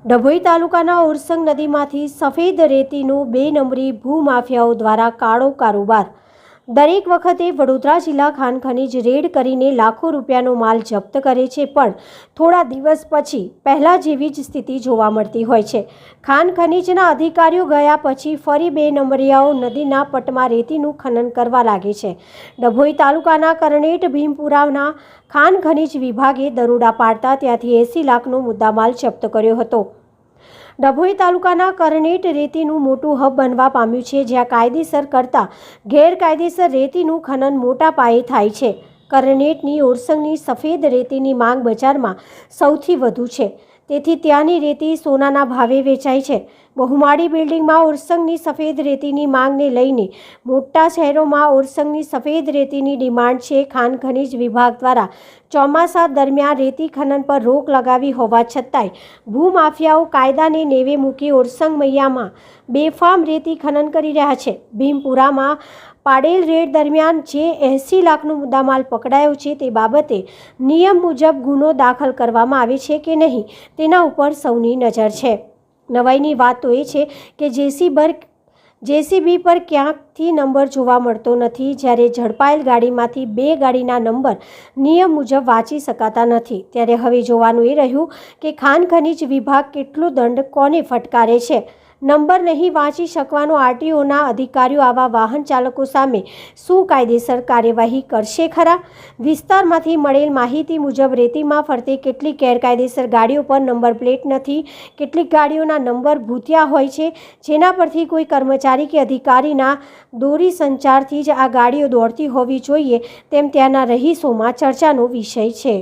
ડભોઈ તાલુકાના ઉરસંગ નદીમાંથી સફેદ રેતીનું 2 નંબરી ભૂમાફિયાઓ દ્વારા કાળો કારોબાર। દરેક વખતે વડોદરા જિલ્લા ખાણ ખનીજ રેડ કરીને લાખો રૂપિયાનો માલ જપ્ત કરે છે, પણ થોડા દિવસ પછી પહેલા જેવી જ સ્થિતિ જોવા મળતી હોય છે। ખાણ ખનીજના અધિકારીઓ ગયા પછી ફરી 2 નંબરિયાઓ નદીના પટમાં રેતીનું ખનન કરવા લાગે છે। ડભોઈ તાલુકાના કરણેટ ભીમપુરાના ખાણ ખનીજ વિભાગે દરોડા પાડતા ત્યાંથી 80 લાખનો મુદ્દામાલ જપ્ત કર્યો હતો। ડભોઈ તાલુકાના કરણેટ રેતીનું મોટું હબ બનવા પામ્યું છે, જ્યાં કાયદેસર કરતાં ગેરકાયદેસર રેતીનું ખનન મોટા પાયે થાય છે। કરણેટની ઉરસંગની સફેદ રેતીની માંગ બજારમાં સૌથી વધુ છે, તેથી ત્યાંની રેતી સોનાના ભાવે વેચાય છે। બહુમાળી બિલ્ડિંગમાં ઉરસંગની સફેદ રેતીની માંગને લઈને મોટા શહેરોમાં ઉરસંગની સફેદ રેતીની ડિમાન્ડ છે। ખાણ ખનીજ વિભાગ દ્વારા ચોમાસા દરમિયાન રેતી ખનન પર રોક લગાવી હોવા છતાંય ભૂમાફિયાઓ કાયદાને નેવે મૂકી ઉરસંગ મૈયામાં બેફામ રેતી ખનન કરી રહ્યા છે। ભીમપુરામાં પાડેલ રેડ દરમિયાન જે 80 લાખનો મુદ્દામાલ પકડાયો છે, તે બાબતે નિયમ મુજબ ગુનો દાખલ કરવામાં આવે છે કે નહીં, તેના ઉપર સૌની નજર છે। નવાઈની વાત તો એ છે કે જેસીબી પર ક્યાંકથી નંબર જોવા મળતો નથી, જ્યારે ઝડપાયેલ ગાડીમાંથી 2 ગાડીના નંબર નિયમ મુજબ વાંચી શકાતા નથી। ત્યારે હવે જોવાનું એ રહ્યું કે ખાણ ખનીજ વિભાગ કેટલો દંડ કોને ફટકારે છે। નંબર નહીં વાંચી શકવાનો આરટીઓના અધિકારીઓ આવા વાહન ચાલકો સામે શું કાયદેસર કાર્યવાહી કરશે ખરા? વિસ્તારમાંથી મળેલ માહિતી મુજબ રેતીમાં ફરતી કેટલીક ગેરકાયદેસર ગાડીઓ પર નંબર પ્લેટ નથી, કેટલીક ગાડીઓના નંબર ભૂતિયા હોય છે, જેના પરથી કોઈ કર્મચારી કે અધિકારીના દોરી સંચારથી જ આ ગાડીઓ દોડતી હોવી જોઈએ તેમ ત્યાંના રહીશોમાં ચર્ચાનો વિષય છે।